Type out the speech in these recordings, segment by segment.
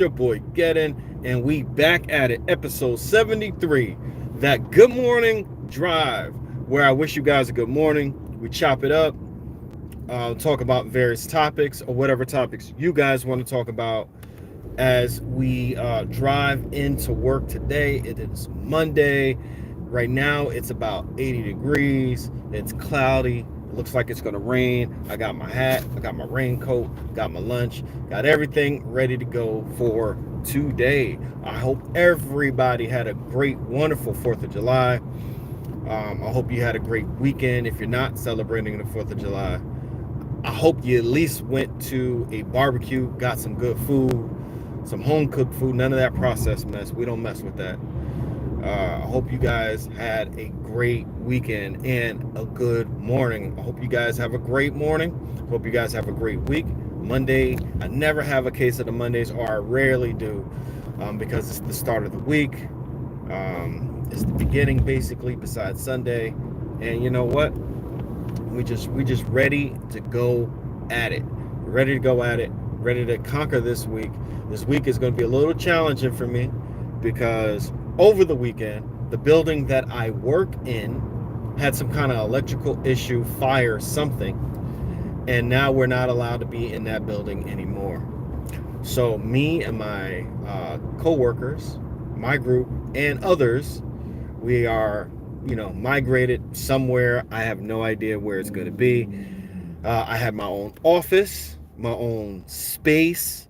your boy Gedden, and we back at it, episode 73, that good morning drive, where I wish you guys a good morning. We chop it up, talk about various topics or whatever topics you guys want to talk about as we drive into work today. It is Monday. Right now, it's about 80 degrees. It's cloudy. It looks like it's going to rain. I got my hat. I got my raincoat. Got my lunch. Got everything ready to go for today. I hope everybody had a great, wonderful 4th of July. I hope you had a great weekend. If you're not celebrating the 4th of July, I hope you at least went to a barbecue, got some good food, some home-cooked food, none of that processed mess. We don't mess with that. I hope you guys had a great weekend and a good morning. I hope you guys have a great morning. Hope you guys have a great week. Monday, I never have a case of the Mondays, or I rarely do, because it's the start of the week. It's the beginning, basically, besides Sunday. And you know what? We just ready to go at it. We're ready to go at it. Ready to conquer this week. This week is going to be a little challenging for me because over the weekend, the building that I work in had some kind of electrical issue, fire, something, and now we're not allowed to be in that building anymore. So me and my co-workers, my group, and others, we are, migrated somewhere. I have no idea where it's going to be. I have my own office, my own space,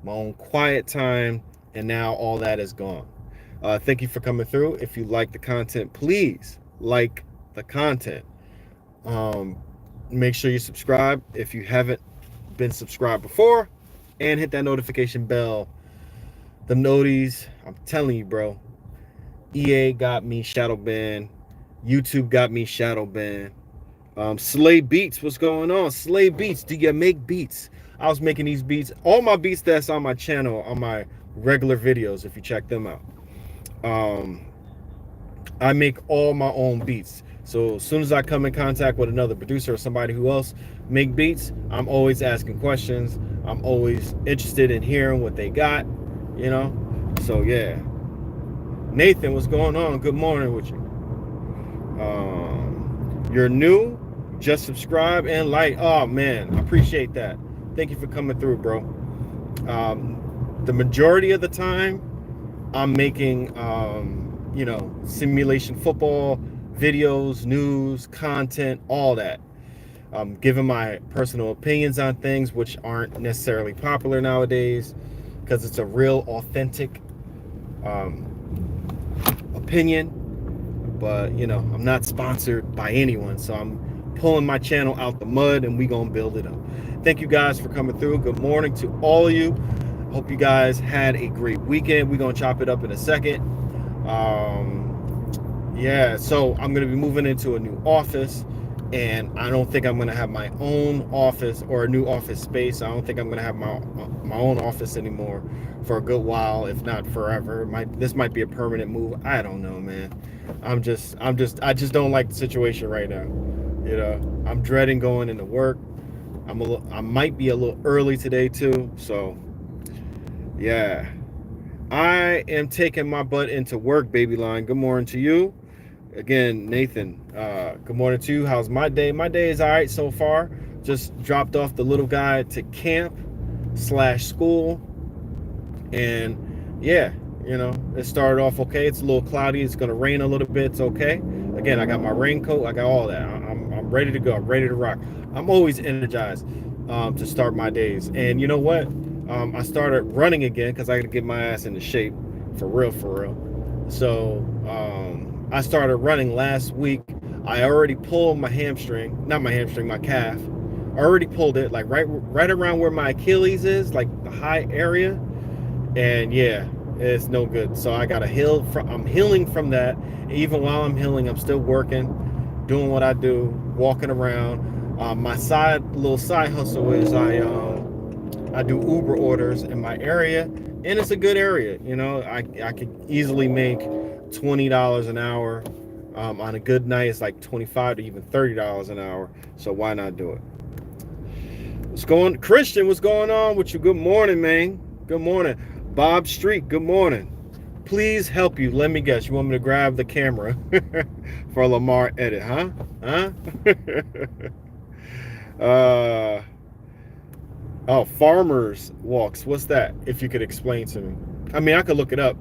my own quiet time, and now all that is gone. Thank you for coming through. If you like the content, please like the content. Make sure you subscribe if you haven't been subscribed before, and hit that notification bell. The noties, I'm telling you, bro. EA got me shadow banned. YouTube got me shadow banned. Slay Beats, what's going on? Slay Beats, do you make beats? I was making these beats. All my beats that's on my channel, on my regular videos, if you check them out. I make all my own beats. So as soon as I come in contact with another producer or somebody who else make beats, I'm always asking questions. I'm always interested in hearing what they got, So yeah. Nathan, what's going on? Good morning with you. You're new, just subscribe and like. Oh man, I appreciate that. Thank you for coming through, bro. The majority of the time, I'm making, simulation football videos, news, content, all that. Giving my personal opinions on things which aren't necessarily popular nowadays, because it's a real, authentic opinion. But I'm not sponsored by anyone, so I'm pulling my channel out the mud, and we gonna build it up. Thank you guys for coming through. Good morning to all of you. Hope you guys had a great weekend. We're gonna chop it up in a second. So I'm gonna be moving into a new office, and I don't think I'm gonna have my own office or a new office space. I don't think I'm gonna have my own office anymore for a good while, if not forever. This might be a permanent move. I don't know, man. I just don't like the situation right now. I'm dreading going into work. I might be a little early today too. So yeah, I am taking my butt into work, baby line. Good morning to you. Again, Nathan, good morning to you. How's my day? My day is all right so far. Just dropped off the little guy to camp/school. And yeah, it started off okay. It's a little cloudy. It's going to rain a little bit. It's okay. Again, I got my raincoat. I got all that. I'm ready to go. I'm ready to rock. I'm always energized to start my days. And you know what? I started running again because I got to get my ass into shape for real. So I started running last week. I already pulled my hamstring, not my hamstring, my calf. I already pulled it, like right around where my Achilles is, like the high area. And yeah, it's no good. So I gotta heal. I'm healing from that. Even while I'm healing, I'm still working, doing what I do, walking around. My little side hustle is I do Uber orders in my area, and it's a good area. I could easily make $20 an hour. On a good night, it's like $25 to even $30 an hour. So why not do it? Christian, what's going on with you? Good morning, man. Good morning. Bob Street, good morning. Please help you. Let me guess. You want me to grab the camera for a Lamar edit, huh? Huh? uh, oh, farmers walks. What's that? If you could explain to me. I mean, I could look it up.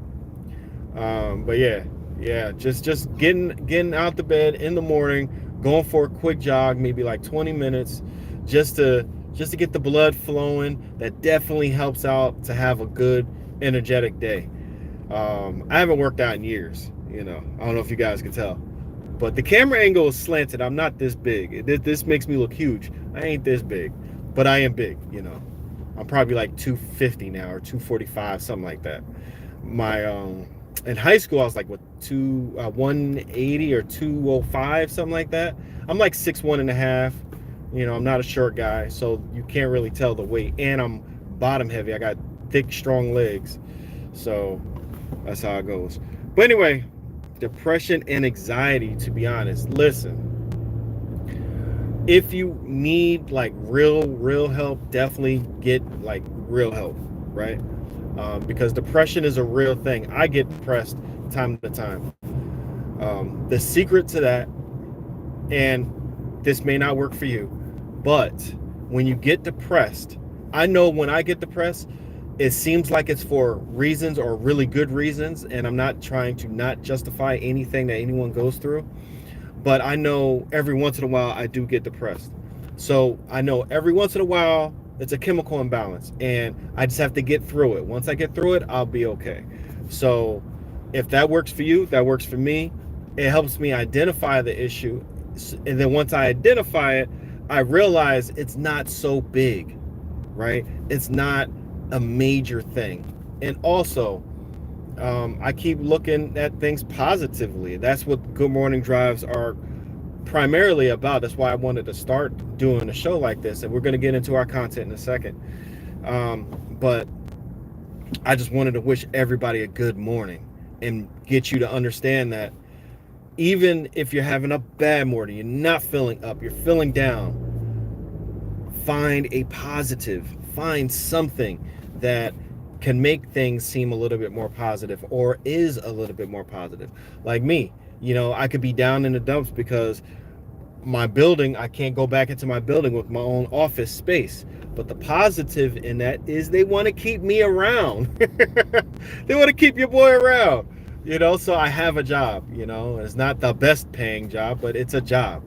But yeah, just getting out the bed in the morning, going for a quick jog, maybe like 20 minutes, just to get the blood flowing. That definitely helps out to have a good, energetic day. I haven't worked out in years. I don't know if you guys can tell, but the camera angle is slanted. I'm not this big. This makes me look huge. I ain't this big, but I am big. I'm probably like 250 now or 245, something like that. My in high school I was like 180 or 205, something like that. I'm like 6'1.5". I'm not a short guy, so you can't really tell the weight, and I'm bottom heavy. I got thick, strong legs, so that's how it goes. But anyway, depression and anxiety, to be honest, listen, if you need like real help, definitely get like real help, right? Because depression is a real thing. I get depressed time to time. The secret to that, and this may not work for you, but when you get depressed, I know when I get depressed, it seems like it's for reasons or really good reasons, and I'm not trying to not justify anything that anyone goes through, but I know every once in a while I do get depressed. So I know every once in a while it's a chemical imbalance, and I just have to get through it. Once I get through it, I'll be okay. So if that works for you, that works for me. It helps me identify the issue, and then once I identify it, I realize it's not so big, right? It's not a major thing. And also, I keep looking at things positively. That's what Good Morning Drives are primarily about. That's why I wanted to start doing a show like this, and we're going to get into our content in a second. But I just wanted to wish everybody a good morning and get you to understand that even if you're having a bad morning, you're not feeling up, you're feeling down, find a positive, find something that can make things seem a little bit more positive, or is a little bit more positive. Like me, I could be down in the dumps because my building, I can't go back into my building with my own office space. But the positive in that is they want to keep me around. They want to keep your boy around, so I have a job. It's not the best paying job, but it's a job.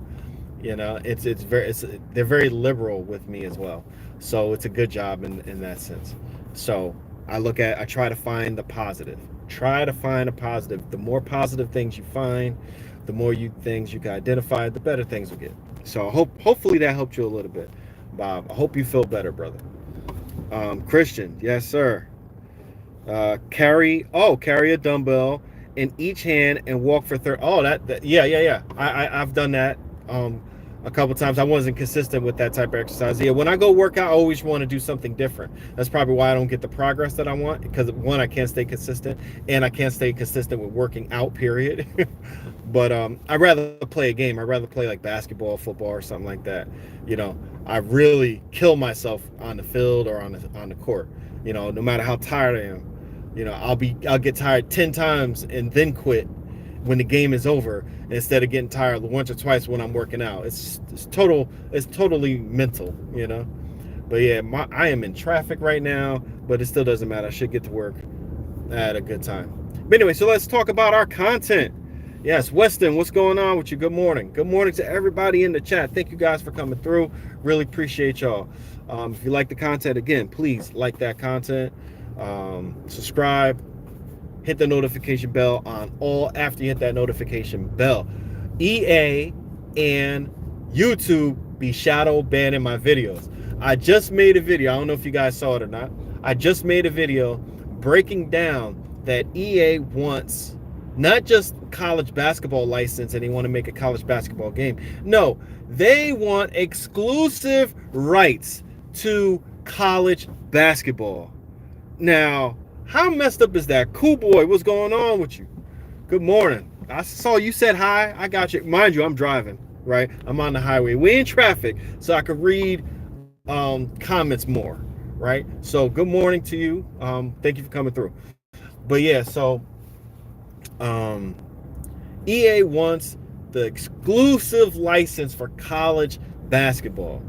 They're very liberal with me as well, so it's a good job in that sense. So I try to find the positive. Try to find a positive. The more positive things you find, the more things you can identify, the better things will get. So hopefully that helped you a little bit, Bob. I hope you feel better, brother. Christian, yes sir. Carry a dumbbell in each hand and walk for 30. Oh, yeah. I've done that a couple times. I wasn't consistent with that type of exercise. Yeah, when I go work out, I always want to do something different. That's probably why I don't get the progress that I want, because one, I can't stay consistent, and I can't stay consistent with working out, period. But I'd rather play a game. I'd rather play like basketball, football, or something like that. I really kill myself on the field or on the court. No matter how tired I am. I'll get tired 10 times and then quit when the game is over, instead of getting tired once or twice when I'm working out. It's totally mental, But yeah, I am in traffic right now, but it still doesn't matter. I should get to work at a good time. But anyway, so let's talk about our content. Yes, Weston, what's going on with you? Good morning. Good morning to everybody in the chat. Thank you guys for coming through. Really appreciate y'all. If you like the content, again, please like that content. Subscribe. Hit the notification bell on all after you hit that notification bell. EA and YouTube be shadow banning my videos. I just made a video. I don't know if you guys saw it or not. I just made a video breaking down that EA wants not just college basketball license and they want to make a college basketball game. No, they want exclusive rights to college basketball. Now, how messed up is that? Cool boy, what's going on with you? Good morning. I saw you said hi. I got you. Mind you, I'm driving, right? I'm on the highway. We in traffic, so I could read comments more, right? So good morning to you. Thank you for coming through. But yeah, so um, EA wants the exclusive license for college basketball.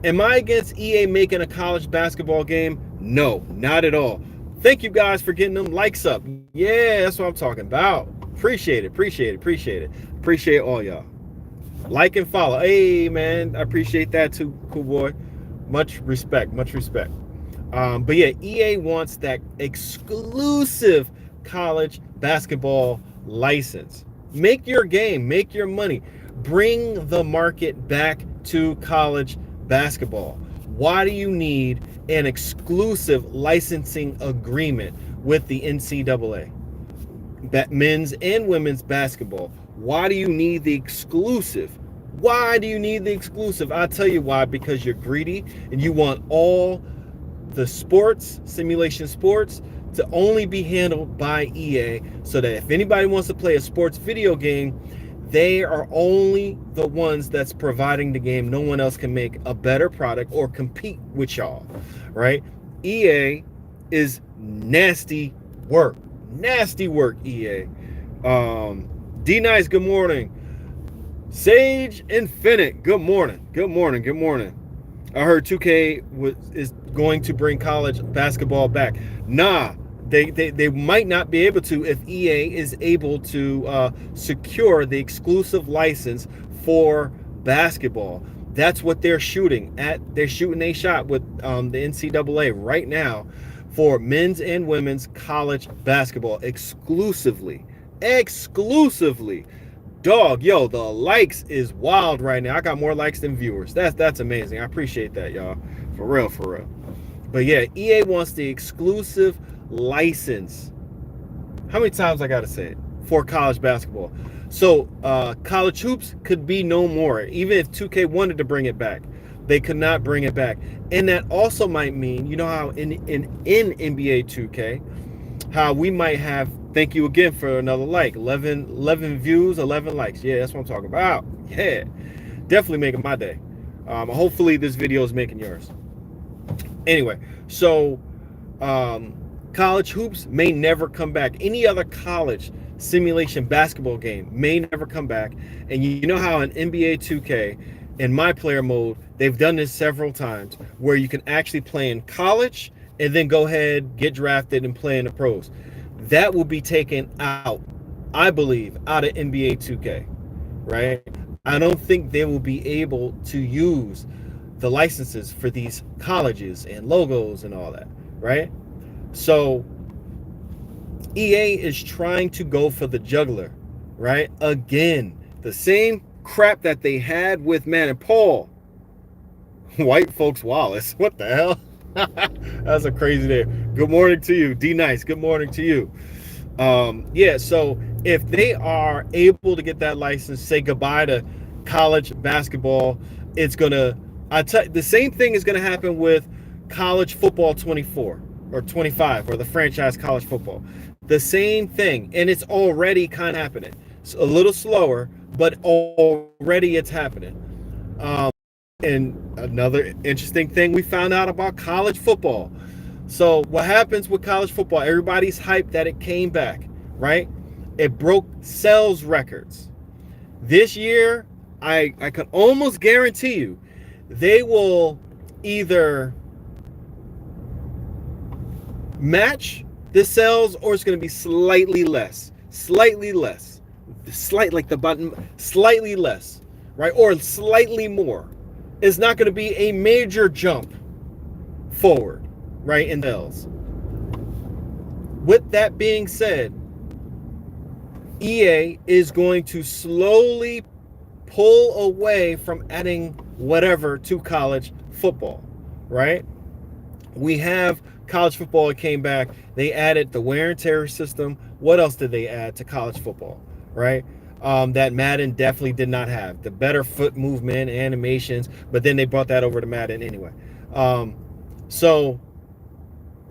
Am I against EA making a college basketball game? No, not at all. Thank you guys for getting them likes up. Yeah, that's what I'm talking about. Appreciate it, appreciate it, appreciate it. Appreciate all y'all. Like and follow. Hey, man, I appreciate that too, cool boy. Much respect, much respect. But yeah, EA wants that exclusive college basketball license. Make your game, make your money. Bring the market back to college basketball. Why do you need an exclusive licensing agreement with the NCAA? Men's and women's basketball. Why do you need the exclusive? Why do you need the exclusive? I'll tell you why. Because you're greedy and you want all the sports, simulation sports, to only be handled by EA, so that if anybody wants to play a sports video game, they are only the ones that's providing the game. No one else can make a better product or compete with y'all, right? EA is nasty work. Nasty work, EA. D Nice, good morning. Sage Infinite, good morning. Good morning. Good morning. I heard 2K is going to bring college basketball back. Nah, they might not be able to if EA is able to secure the exclusive license for basketball. That's what they're shooting at. They're shooting a shot with the NCAA right now for men's and women's college basketball exclusively. Exclusively. Dog, yo, the likes is wild right now. I got more likes than viewers. That's amazing. I appreciate that, y'all. For real, for real. But yeah, EA wants the exclusive license. How many times I gotta say it? For college basketball. So college hoops could be no more. Even if 2K wanted to bring it back, they could not bring it back. And that also might mean, you know how in NBA 2K, how we might have, thank you again for another like, 11 views, 11 likes. Yeah, that's what I'm talking about. Yeah, definitely making my day. Hopefully this video is making yours. Anyway, so college hoops may never come back. Any other college simulation basketball game may never come back. And you know how in NBA 2K, in my player mode, they've done this several times, where you can actually play in college and then go ahead, get drafted, and play in the pros. That will be taken out, I believe, out of NBA 2K, right? I don't think they will be able to use the licenses for these colleges and logos and all that, right? So EA is trying to go for the juggler, right? Again, the same crap that they had with Madden Paul. White folks Wallace. What the hell? That's a crazy name. Good morning to you. D Nice, good morning to you. Yeah, so if they are able to get that license, say goodbye to college basketball, it's gonna, the same thing is gonna happen with college football 24 or 25, or the franchise college football. The same thing, and it's already kind of happening. It's a little slower, but already it's happening. And another interesting thing we found out about college football. So what happens with college football? Everybody's hyped that it came back, right? It broke sales records. This year, I can almost guarantee you, they will either match the sales, or it's going to be slightly less, slightly less, like the button, slightly less, right? Or slightly more. It's not going to be a major jump forward, right, in sales. With that being said, EA is going to slowly pull away from adding whatever to college football, right? We have college football, it came back. They added the wear and tear system. What else did they add to college football, right? That Madden definitely did not have. The better foot movement, animations, but then they brought that over to Madden anyway. So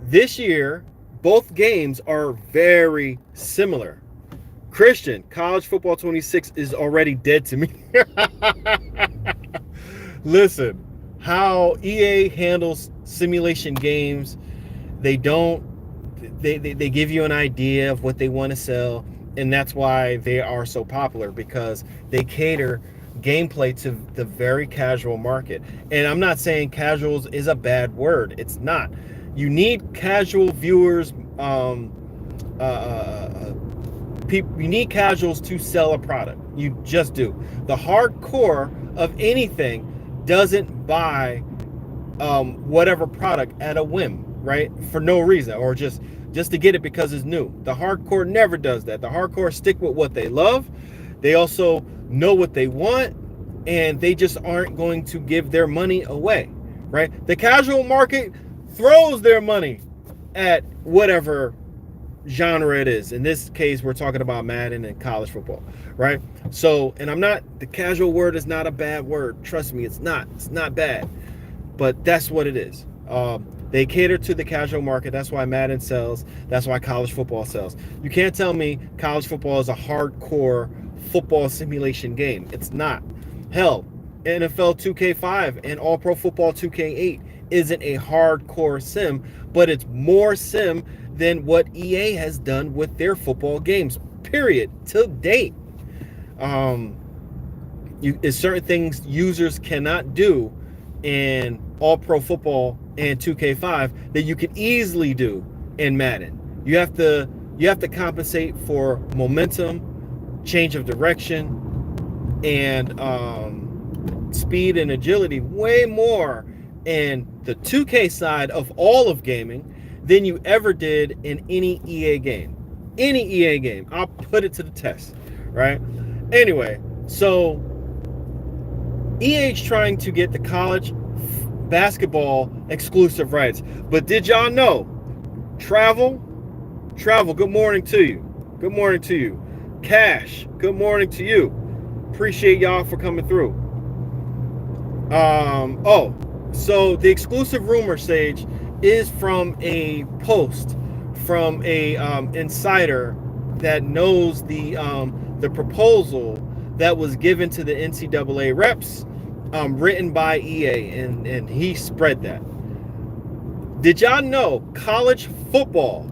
this year, both games are very similar. Christian, college football 26 is already dead to me. Listen, how EA handles simulation games, they don't they give you an idea of what they want to sell, and that's why they are so popular, because they cater gameplay to the very casual market. And I'm not saying casuals is a bad word, it's not. You need casual viewers, uh, uh, you need casuals to sell a product. You just do. The hardcore of anything doesn't buy whatever product at a whim, right? For no reason, or just to get it because it's new. The hardcore never does that. The hardcore stick with what they love. They also know what they want, and they just aren't going to give their money away, right? The casual market throws their money at whatever genre it is. In this case, we're talking about Madden and college football, right? So, and the casual word is not a bad word. Trust me, it's not bad, but that's what it is. They cater to the casual market. That's why Madden sells. That's why college football sells. You can't tell me college football is a hardcore football simulation game. It's not. Hell, NFL 2K5 and All Pro Football 2K8 isn't a hardcore sim, but it's more sim than what EA has done with their football games, period, to date. It's certain things users cannot do in All Pro Football and 2K5 that you can easily do in Madden. You have to compensate for momentum, change of direction, and speed and agility way more in the 2K side of all of gaming than you ever did in any EA game. Any EA game. I'll put it to the test, right? Anyway, so EA's trying to get the college basketball exclusive rights. But did y'all know? Travel, good morning to you. Good morning to you. Cash, good morning to you. Appreciate y'all for coming through. So the exclusive rumor, Sage, is from a post from a insider that knows the proposal that was given to the NCAA reps, written by EA, and he spread that. Did y'all know college football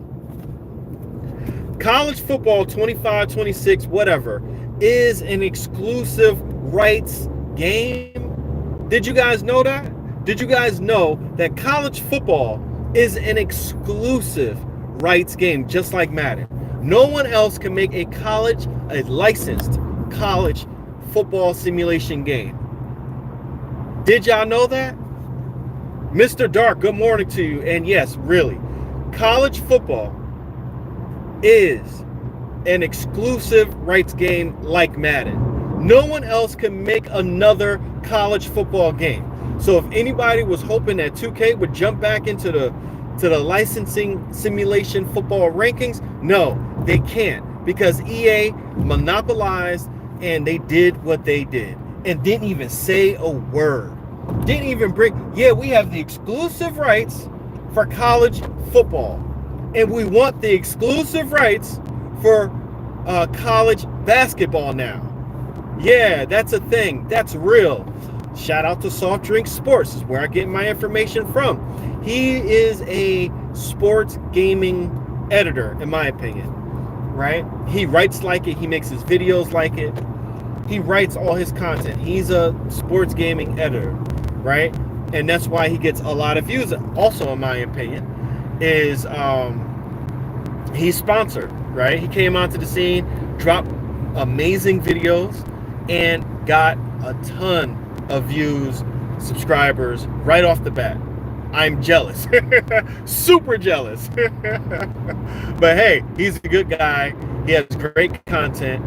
25, 26, whatever, is an exclusive rights game? Did you guys know that? Did you guys know that college football is an exclusive rights game, just like Madden? No one else can make a licensed college football simulation game. Did y'all know that? Mr. Dark, good morning to you. And yes, really, college football is an exclusive rights game like Madden. No one else can make another college football game. So if anybody was hoping that 2K would jump back into the licensing simulation football rankings, no, they can't, because EA monopolized, and they did what they did and didn't even say a word. Didn't even we have the exclusive rights for college football, and we want the exclusive rights for college basketball now. Yeah, that's a thing. That's real. Shout out to Soft Drink Sports, is where I get my information from. He is a sports gaming editor, in my opinion, right? He writes like it. He makes his videos like it. He writes all his content. He's a sports gaming editor, right? And that's why he gets a lot of views. Also, in my opinion, is he's sponsored, right? He came onto the scene, dropped amazing videos, and got a ton of views, subscribers right off the bat. I'm jealous. Super jealous. But hey, he's a good guy. He has great content.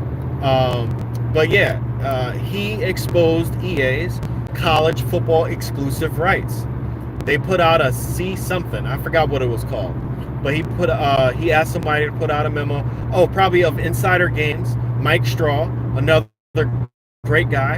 But yeah, he exposed EA's college football exclusive rights. They put out a C something. I forgot what it was called. But he asked somebody to put out a memo. Oh, probably of Insider Games. Mike Straw, another great guy.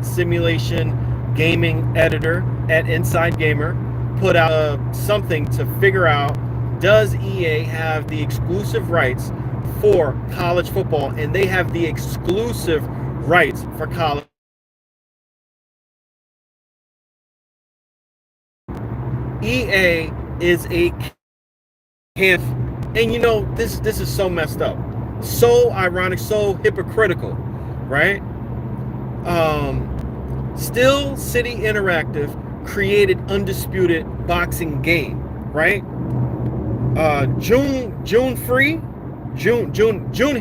Simulation gaming editor at Inside Gamer, put out something to figure out, does EA have the exclusive rights for college football? And they have the exclusive rights for college EA is a camp, and you know this is so messed up, so ironic, so hypocritical, right? Still City Interactive created Undisputed boxing game, right? June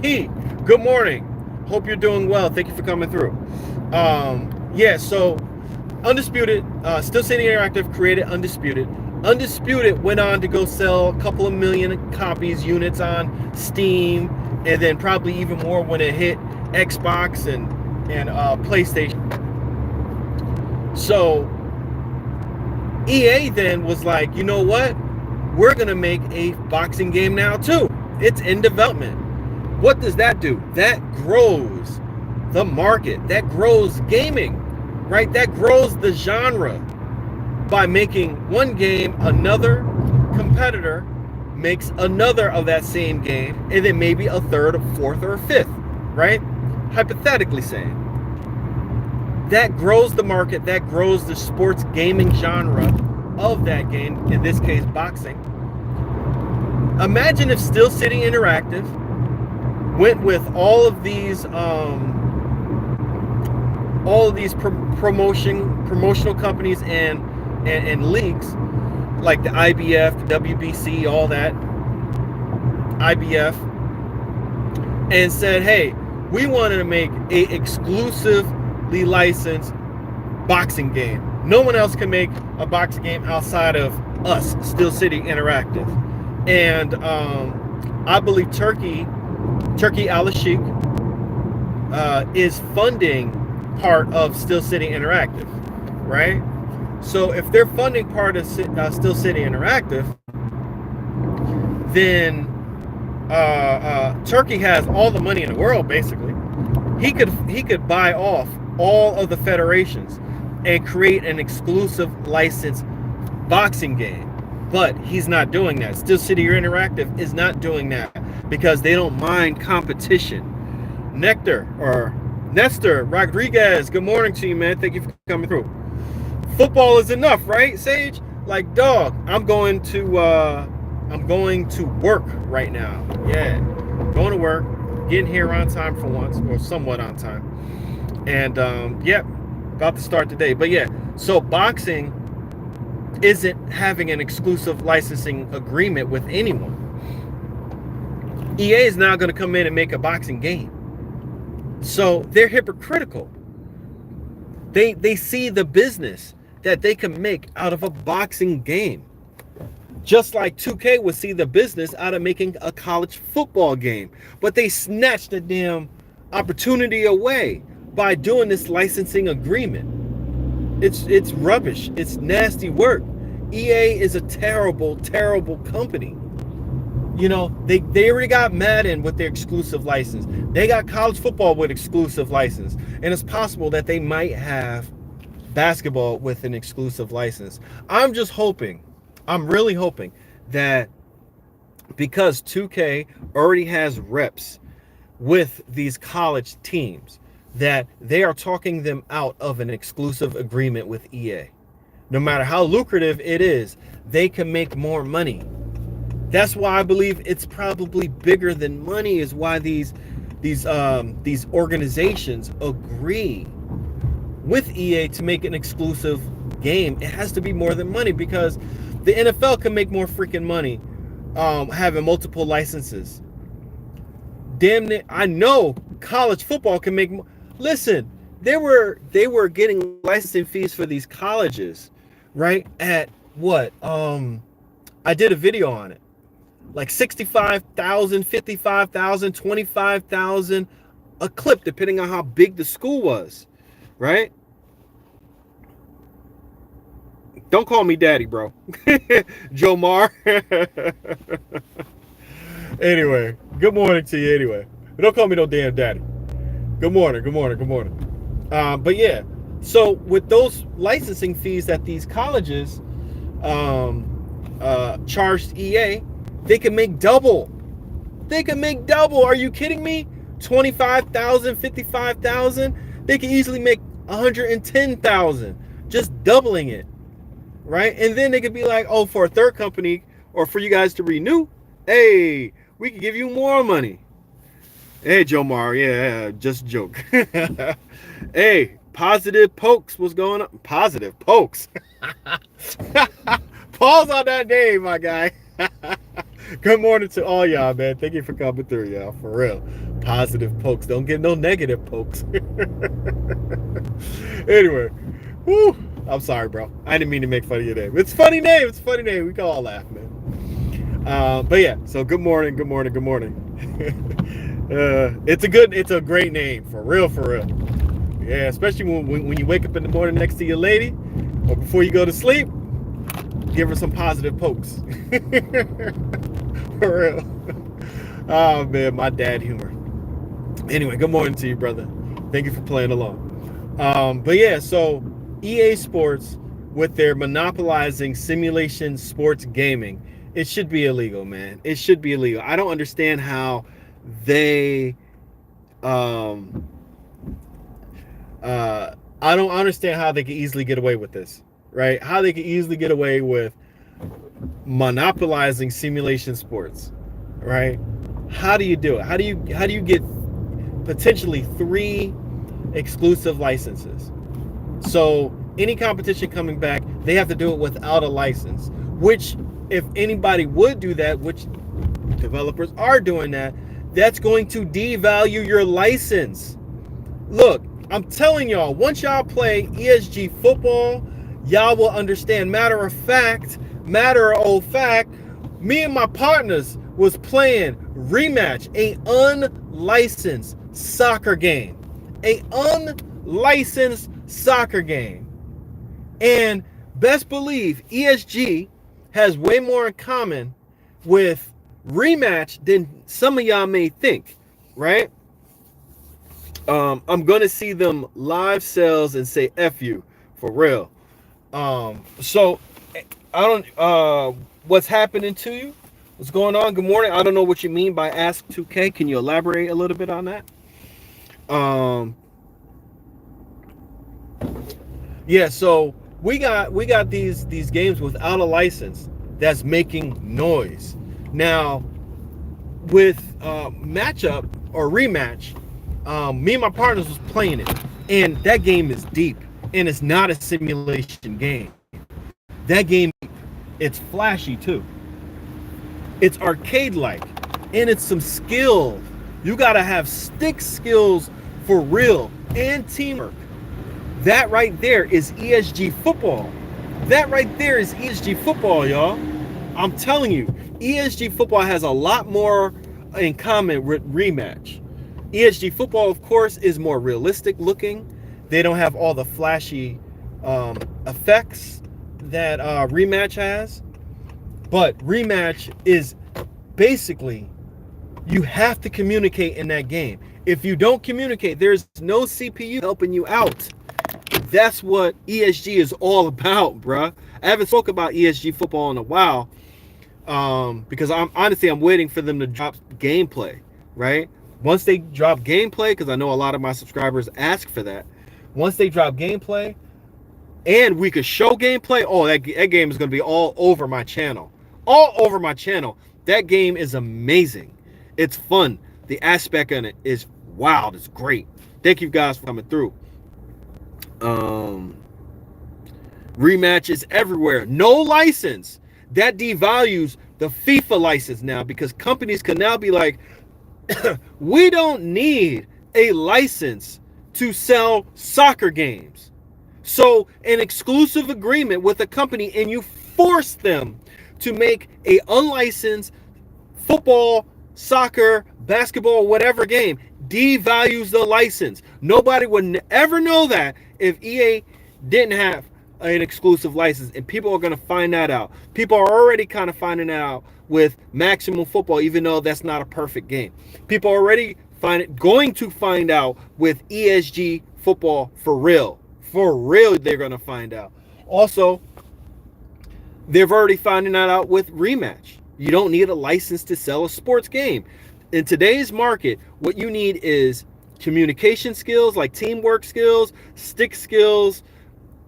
He. Good morning. Hope you're doing well. Thank you for coming through. Yeah, so Undisputed, Still City Interactive created Undisputed. Undisputed went on to go sell a couple of million copies, units on Steam, and then probably even more when it hit Xbox and PlayStation. So EA then was like, you know what? We're going to make a boxing game now too. It's in development. What does that do? That grows the market. That grows gaming, right? That grows the genre by making one game, another competitor makes another of that same game, and then maybe a third, a fourth, or a fifth, right? Hypothetically saying. That grows the market, that grows the sports gaming genre of that game, in this case, boxing. Imagine if Still City Interactive went with all of these promotional companies and leagues, like the IBF, the WBC, all that, IBF, and said, hey, we wanted to make a exclusively licensed boxing game. No one else can make a boxing game outside of us, Still City Interactive. And I believe Turkey Al-Sheikh is funding part of Still City Interactive, right? So if they're funding part of Still City Interactive, then Turkey has all the money in the world, basically. He could buy off all of the federations and create an exclusive licensed boxing game. But he's not doing that. Still City Interactive is not doing that because they don't mind competition. Nestor Rodriguez, good morning to you, man. Thank you for coming through. Football is enough, right, Sage? Like, dog, I'm going to work right now. Yeah, going to work, getting here on time for once, or somewhat on time. And yeah, about to start the day. But yeah, so boxing isn't having an exclusive licensing agreement with anyone. EA is now going to come in and make a boxing game. So they're hypocritical. They see the business that they can make out of a boxing game. Just like 2K would see the business out of making a college football game. But they snatched the damn opportunity away by doing this licensing agreement. It's rubbish. It's nasty work. EA is a terrible, terrible company. You know, they already got Madden with their exclusive license. They got college football with exclusive license. And it's possible that they might have basketball with an exclusive license. I'm just hoping, I'm really hoping that because 2K already has reps with these college teams, that they are talking them out of an exclusive agreement with EA. No matter how lucrative it is, they can make more money. That's why I believe it's probably bigger than money, is why these organizations agree with EA to make an exclusive game. It has to be more than money, because the NFL can make more freaking money having multiple licenses. Damn it, I know college football can make more. Listen, they were getting licensing fees for these colleges, right? At what? I did a video on it. Like 65,000, 55,000, 25,000 a clip, depending on how big the school was, right? Don't call me daddy, bro. Joe Mar. Anyway, good morning to you anyway. Don't call me no damn daddy. Good morning, good morning, good morning. But yeah, so with those licensing fees that these colleges charged EA, they can make double. They can make double. Are you kidding me? 25,000, 55,000. They can easily make 110,000, just doubling it. right? And then they could be like, oh, for a third company or for you guys to renew, hey, we can give you more money. Hey, Joe Mar, yeah, just a joke. Hey, positive pokes, what's going on? Positive pokes. Pause on that name, my guy. Good morning to all y'all, man. Thank you for coming through, y'all. For real. Positive pokes. Don't get no negative pokes. Anyway, whew, I'm sorry, bro. I didn't mean to make fun of your name. It's a funny name. It's a funny name. We can all laugh, man. But yeah, so good morning, good morning, good morning. It's a great name, for real, for real. Yeah, especially when you wake up in the morning next to your lady, or before you go to sleep, give her some positive pokes. For real. Oh man, my dad humor. Anyway, good morning to you, brother. Thank you for playing along. But yeah, so EA Sports, with their monopolizing simulation sports gaming, it should be illegal, man. It should be illegal. I don't understand how they I don't understand how they can easily get away with this, right? How they can easily get away with monopolizing simulation sports, right? How do you do it? How do you get potentially 3 exclusive licenses? So any competition coming back, they have to do it without a license, which if anybody would do that, which developers are doing that, that's going to devalue your license. Look, I'm telling y'all, once y'all play ESG football, y'all will understand. Matter of old fact, me and my partners was playing Rematch, a unlicensed soccer game. A unlicensed soccer game. And best believe ESG has way more in common with Rematch than some of y'all may think, right? I'm gonna see them live sales and say F you for real. So I don't what's happening to you? What's going on? Good morning. I don't know what you mean by ask 2K. Can you elaborate a little bit on that? Yeah, so we got these games without a license that's making noise. Now with matchup or rematch, me and my partners was playing it, and that game is deep, and it's not a simulation game. That game, it's flashy too. It's arcade-like, and it's some skill. You gotta have stick skills for real and teamwork. That right there is ESG football. That right there is ESG football, y'all. I'm telling you, ESG football has a lot more in common with Rematch. ESG football, of course, is more realistic looking. They don't have all the flashy effects that Rematch has. But Rematch is basically, you have to communicate in that game. If you don't communicate, there's no CPU helping you out. That's what ESG is all about, bruh. I haven't spoken about ESG football in a while because I'm waiting for them to drop gameplay, right? Once they drop gameplay, because I know a lot of my subscribers ask for that. Once they drop gameplay, and we could show gameplay, oh, that game is going to be all over my channel. All over my channel. That game is amazing. It's fun. The aspect on it is wild. It's great. Thank you guys for coming through. Rematch is everywhere. No license. That devalues the FIFA license now, because companies can now be like, we don't need a license to sell soccer games. So an exclusive agreement with a company, and you force them to make a unlicensed football, soccer, basketball, whatever game, devalues the license. Nobody would ever know that if EA didn't have an exclusive license, and people are going to find that out. People are already kind of finding that out with Maximum Football, even though that's not a perfect game. People are already going to find out with ESG football for real. For real, they're going to find out. Also, they've already finding that out with Rematch. You don't need a license to sell a sports game. In today's market, what you need is communication skills, like teamwork skills, stick skills,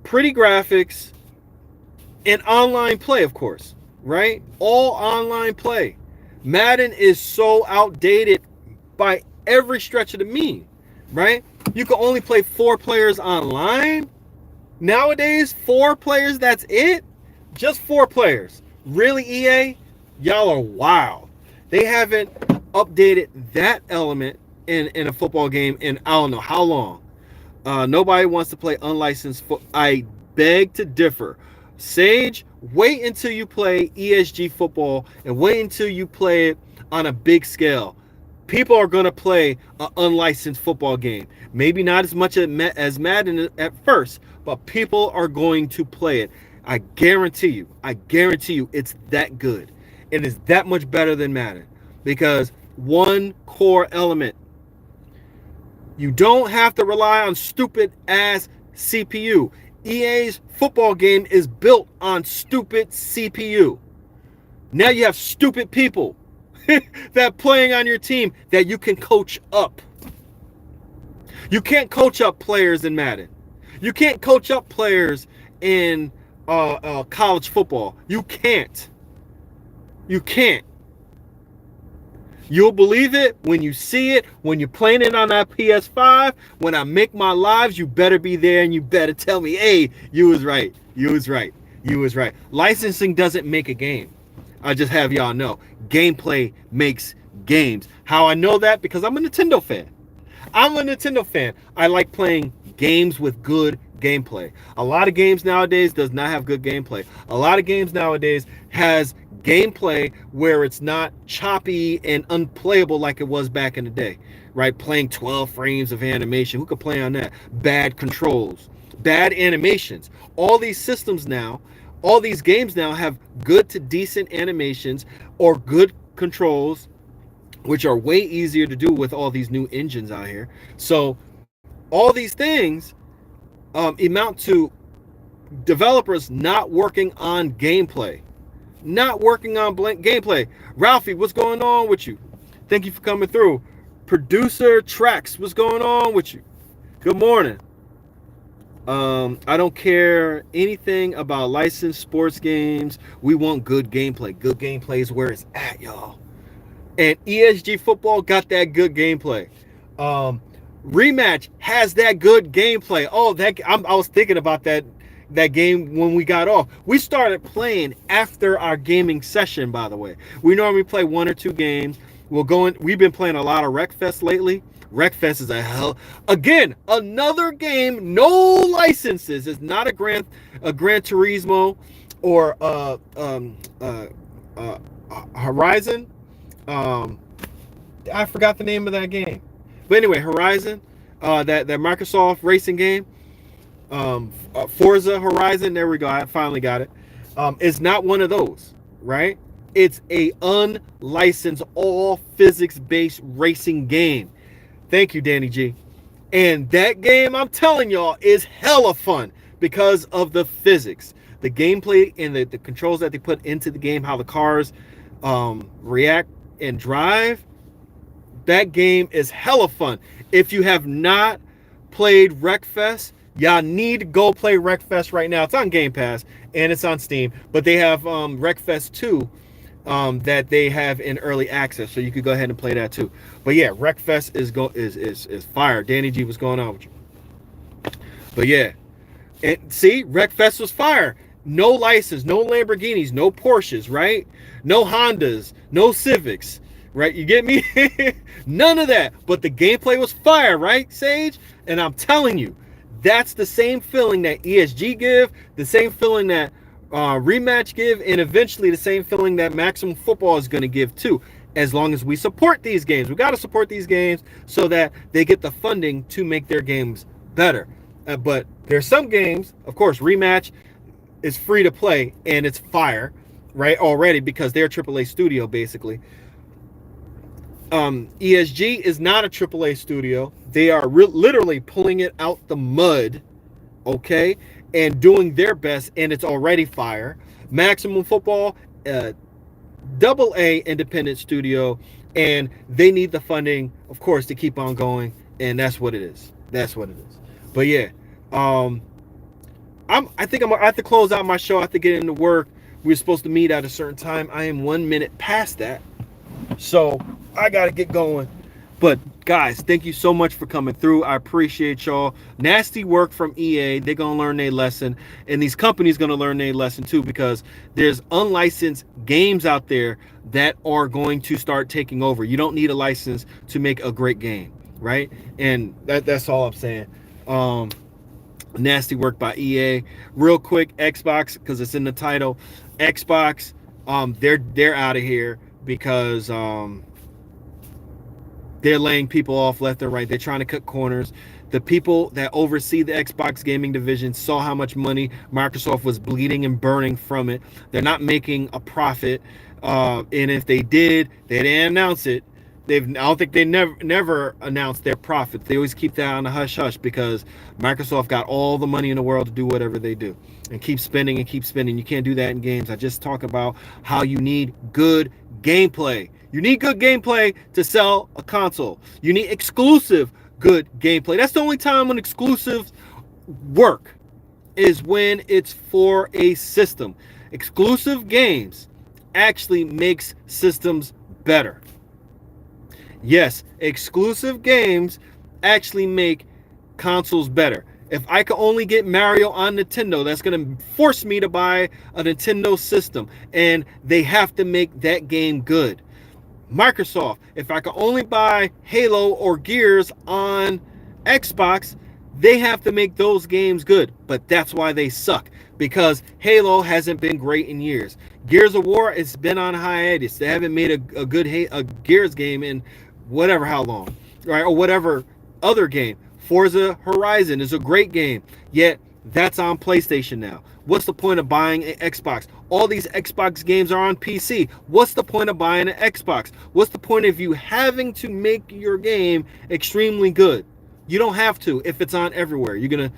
pretty graphics, And online play, of course, right? All online play. Madden is so outdated by every stretch of the mean, right? You can only play 4 players online. Nowadays, 4 players, that's it? Just 4 players. Really, EA? Y'all are wild. They haven't updated that element in a football game in I don't know how long. Nobody wants to play unlicensed I beg to differ. Sage, wait until you play ESG football and wait until you play it on a big scale. People are going to play an unlicensed football game. Maybe not as much as Madden at first, but people are going to play it. I guarantee you it's that good. It is that much better than Madden because one core element, you don't have to rely on stupid ass CPU. EA's football game is built on stupid CPU. Now you have stupid people that playing on your team that you can coach up. You can't coach up players in Madden. You can't coach up players in college football. You can't. You can't. You'll believe it when you see it, when you're playing it on that PS5. When I make my lives, you better be there and you better tell me, hey, you was right. You was right. You was right. Licensing doesn't make a game. I just have y'all know. Gameplay makes games. How I know that? Because I'm a Nintendo fan. I like playing games with good gameplay. A lot of games nowadays does not have good gameplay. A lot of games nowadays has gameplay where it's not choppy and unplayable like it was back in the day, right? Playing 12 frames of animation. Who could play on that? Bad controls, bad animations. All these systems now, all these games now have good to decent animations or good controls, which are way easier to do with all these new engines out here. So all these things amount to developers not working on gameplay. Not working on gameplay. Ralphie, what's going on with you? Thank you for coming through. Producer Trax, what's going on with you? Good morning. I don't care anything about licensed sports games. We want good gameplay. Good gameplay is where it's at, y'all. And ESG football got that good gameplay. Rematch has that good gameplay. Oh, I was thinking about that game when we got off. We started playing after our gaming session, by the way. We normally play 1 or 2 games. We've been playing a lot of Wreckfest lately. Wreckfest is again, another game, no licenses. It's not a Gran Turismo or Horizon. I forgot the name of that game. But anyway, Horizon, that Microsoft racing game. Forza Horizon, there we go. I finally got it. It's not one of those, right? It's a unlicensed, all physics-based racing game. Thank you, Danny G. And that game, I'm telling y'all, is hella fun because of the physics, the gameplay, and the controls that they put into the game, how the cars react and drive. That game is hella fun. If you have not played Wreckfest, y'all need to go play Wreckfest right now. It's on Game Pass and it's on Steam, but they have Wreckfest 2 that they have in early access, so you could go ahead and play that too. But yeah, Wreckfest is fire. Danny G, what's going on with you? But yeah, and see, Wreckfest was fire. No license, no Lamborghinis, no Porsches, right? No Hondas, no Civics, right? You get me? None of that. But the gameplay was fire, right, Sage? And I'm telling you, that's the same feeling that ESG give, the same feeling that Rematch give, and eventually the same feeling that Maximum Football is going to give too, as long as we support these games. We got to support these games so that they get the funding to make their games better. But there's some games, of course, Rematch is free to play and it's fire, right, already, because they're a AAA studio basically. ESG is not a AAA studio. They are literally pulling it out the mud, okay, and doing their best, and it's already fire. Maximum Football, AA independent studio, and they need the funding, of course, to keep on going, and that's what it is. That's what it is. But yeah, I think I have to close out my show. I have to get into work. We were supposed to meet at a certain time. I am 1 minute past that. So I got to get going. But guys, thank you so much for coming through. I appreciate y'all. Nasty work from EA. They're going to learn their lesson. And these companies going to learn their lesson too, because there's unlicensed games out there that are going to start taking over. You don't need a license to make a great game, right? And that's all I'm saying. Nasty work by EA. Real quick, Xbox, because it's in the title. Xbox, they're out of here because they're laying people off left and right. They're trying to cut corners. The people that oversee the Xbox gaming division saw how much money Microsoft was bleeding and burning from it. They're not making a profit. And if they did, they didn't announce it. I don't think they never announced their profits. They always keep that on the hush hush because Microsoft got all the money in the world to do whatever they do and keep spending and keep spending. You can't do that in games. I just talk about how you need good gameplay. You need good gameplay to sell a console. You need exclusive good gameplay. That's the only time when exclusives work, is when it's for a system. Exclusive games actually makes systems better. Yes, exclusive games actually make consoles better. If I could only get Mario on Nintendo, that's going to force me to buy a Nintendo system, and they have to make that game good. Microsoft, if I could only buy Halo or Gears on Xbox, they have to make those games good. But that's why they suck, because Halo hasn't been great in years. Gears of War, it's been on hiatus. They haven't made a good Gears game in whatever how long, right? Or whatever other game. Forza Horizon is a great game, yet that's on PlayStation now. What's the point of buying an Xbox? All these Xbox games are on PC. What's the point of buying an Xbox? What's the point of you having to make your game extremely good? You don't have to if it's on everywhere. You're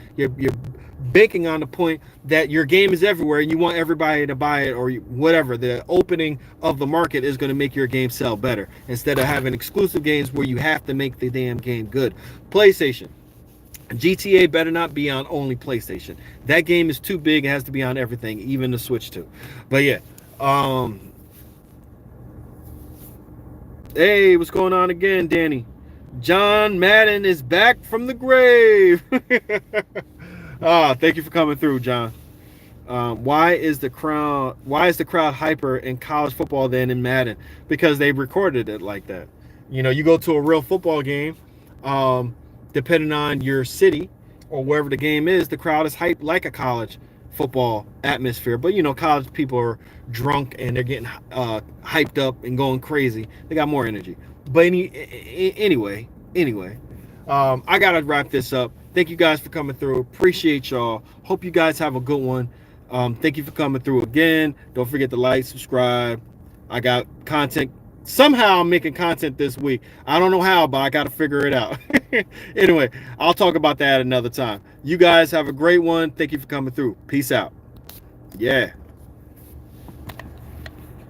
banking on the point that your game is everywhere and you want everybody to buy it, or whatever. The opening of the market is going to make your game sell better, instead of having exclusive games where you have to make the damn game good. PlayStation. GTA better not be on only PlayStation. That game is too big. It has to be on everything, even the Switch too. But yeah. Hey, what's going on again, Danny? John Madden is back from the grave. Thank you for coming through, John. Why is the crowd hyper in college football than in Madden? Because they recorded it like that. You know, you go to a real football game, depending on your city or wherever the game is, the crowd is hyped like a college football atmosphere. But you know, college people are drunk and they're getting hyped up and going crazy. They got more energy. But anyway, I gotta wrap this up. Thank you guys for coming through. Appreciate y'all. Hope you guys have a good one. Thank you for coming through again. Don't forget to like, subscribe. I got content. Somehow I'm making content this week. I don't know how, but I got to figure it out. Anyway, I'll talk about that another time. You guys have a great one. Thank you for coming through. Peace out. Yeah.